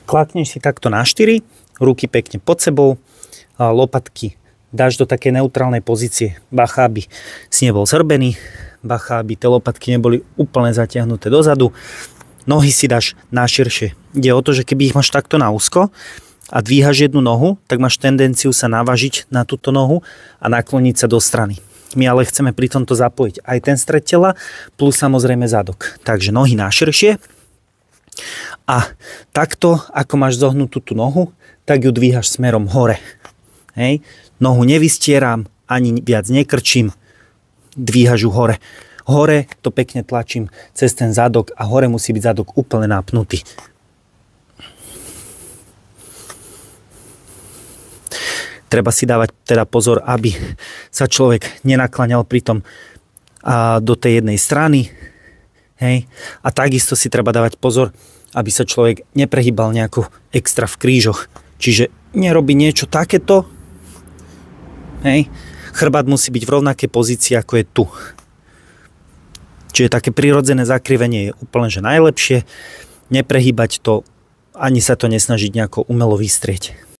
Klakneš si takto na 4, ruky pekne pod sebou, lopatky dáš do takej neutrálnej pozície. Bacha, aby si nebol zhrbený, bacha, aby tie lopatky neboli úplne zatiahnuté dozadu. Nohy si dáš na širšie. Ide o to, že keby ich máš takto na úzko a dvíhaš jednu nohu, tak máš tendenciu sa navážiť na túto nohu a nakloniť sa do strany. My ale chceme pri tomto zapojiť aj ten stred tela, plus samozrejme zadok. Takže nohy na širšie. A takto, ako máš zohnutú tú nohu, tak ju dvíhaš smerom hore. Hej. Nohu nevystieram, ani viac nekrčím, dvíhaš ju hore. Hore to pekne tlačím cez ten zadok a hore musí byť zadok úplne napnutý. Treba si dávať teda pozor, aby sa človek nenakláňal pritom do tej jednej strany. Hej. A takisto si treba dávať pozor, aby sa človek neprehýbal nejako extra v krížoch. Čiže nerobí niečo takéto. Hej. Chrbát musí byť v rovnakej pozícii, ako je tu. Čiže také prirodzené zakrivenie je úplne že najlepšie. Neprehýbať to, ani sa to nesnažiť nejako umelo vystrieť.